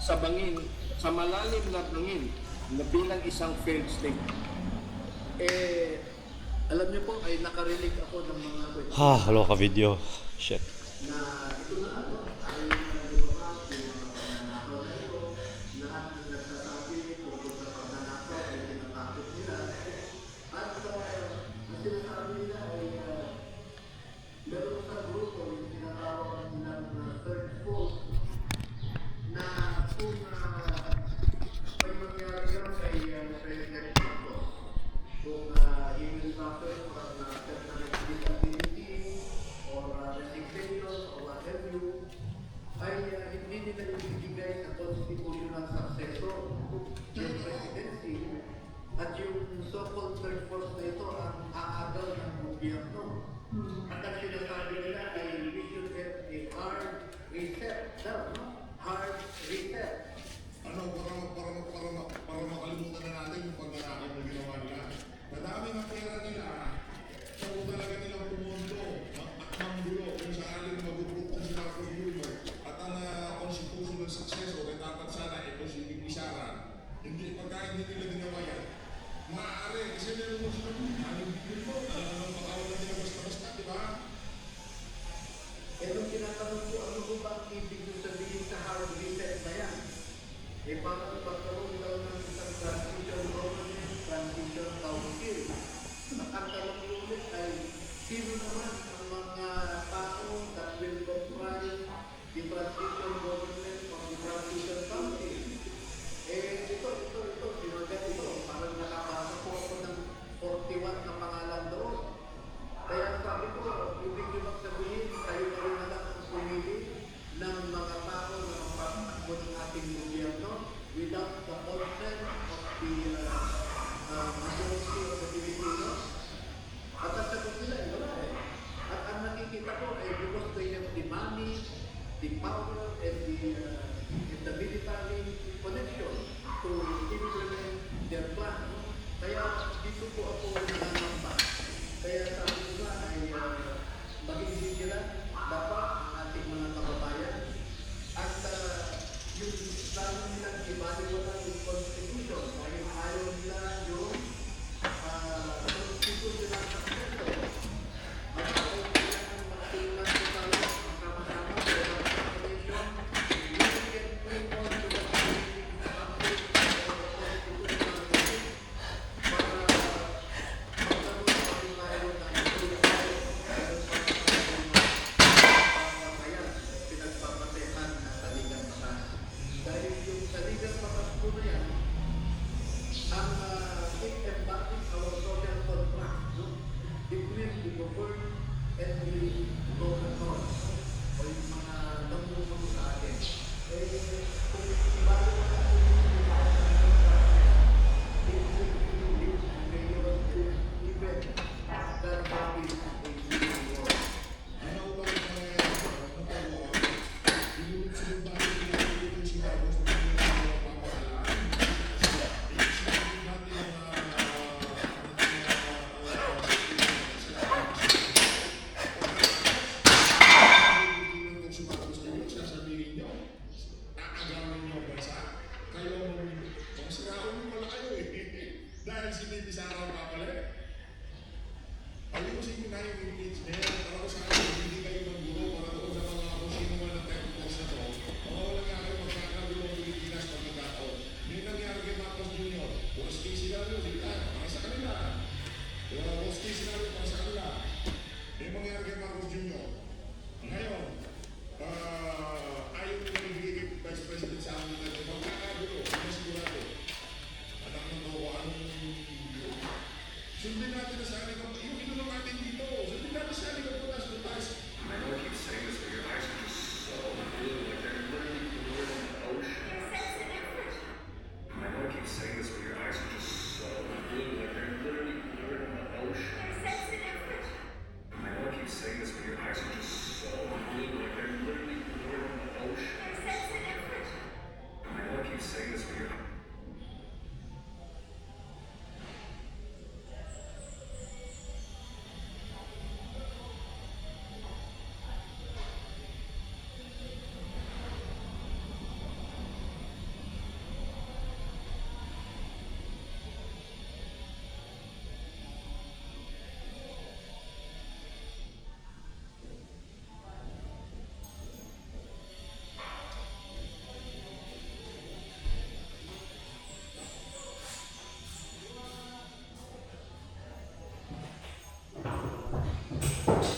sa bangin, sa malalim na bangin, na bilang isang failed state. Alam niyo po, ay nakarinig ako ng mga Loka video. Shit. na ito na ano, ay lahat ng nagsasabi tungkol sa pagnanakaw ay tinatakot nila. At ang sinasabi nila ay meron sa grupo yung tinatawag nilang third force na kung may mangyari yan kay President Marcos, kung he will suffer from certain disability or resignation or what have you, ay hindi nila ibibigay sa constitutional successor ng presidency. At yung so-called third force na ito ang aagaw ng gobyerno. At ang sinasabi nila ay we should have a hard reset. Hard reset. Para makalimutan na natin yung pagnanakaw na ginawa nila. Madami ng pera nila, so talaga nilang pumundo at manggulo kung saan mag-upukong sila sa gulo. At ang constitutional successor ay dapat sana ito si Bisara. Hindi, pagka hindi nila ginawa yan, maaari, kasi meron mo sila anong dito, anong pakawalan nila basta-basta, di ba? Itong tinatanong ko, ano ko ba ang ibig ko sabihin sa hard reset na yan? Parang pagkaroon daw ng isang transition government, transition council. At ang tanong ko ulit ay, sino naman ang mga tao that will comprise the transition government of the transition council? Ito, sinagat ito. Parang nakapasa po ako ng 41 na pangalan doon. Kaya sabi ko, ibig nyo magsabihin, tayo na rin na lang ang pumili ng mga tao na magpapatakbo ng ating gobyerno without the consent of the majority of the Filipinos. At ang sagot nila, wala eh. At ang nakikita ko ay because they have the money, the power, and the military connection to implement their plan. Kaya dito po ako nanganamba. Kaya sabi ko nga ay maging vigilant dapat ang ating mga kababayan. At yung plano nilang ibaliwala yung Constitution dahil ayaw nila yung constitutional successor. At ayaw nila ang magsimulan ko tayo magkama-sama sa transportation. We can bring on to the constitutional dahil yung saligang batas po na yan, ang it embodies our social contract between the governed and the governor o yung mga namumuno sa atin. Kung bago mo na dahil si Bibi Sara ang papalit. Ayusin mo na yung impeachment para ko sa akin, hindi kayo maggulo para doon sa mga kung sino man ang technicals na to. Mga walang nangyari magkakagulo ang Pilipinas pagkakataon. May nangyari kay Marcos Jr. Worst case scenario, sige lang, para sa kanila. Worst case scenario, para sa kanila. May mangyari kay Marcos Jr. Ngayon, ayaw nila ibigay kay Vice President sa amin na magkakagulo, hindi sigurado. Anak ng tawa, anong sundin natin na sa akin, yung inulong natin dito, sundin natin sa akin Ano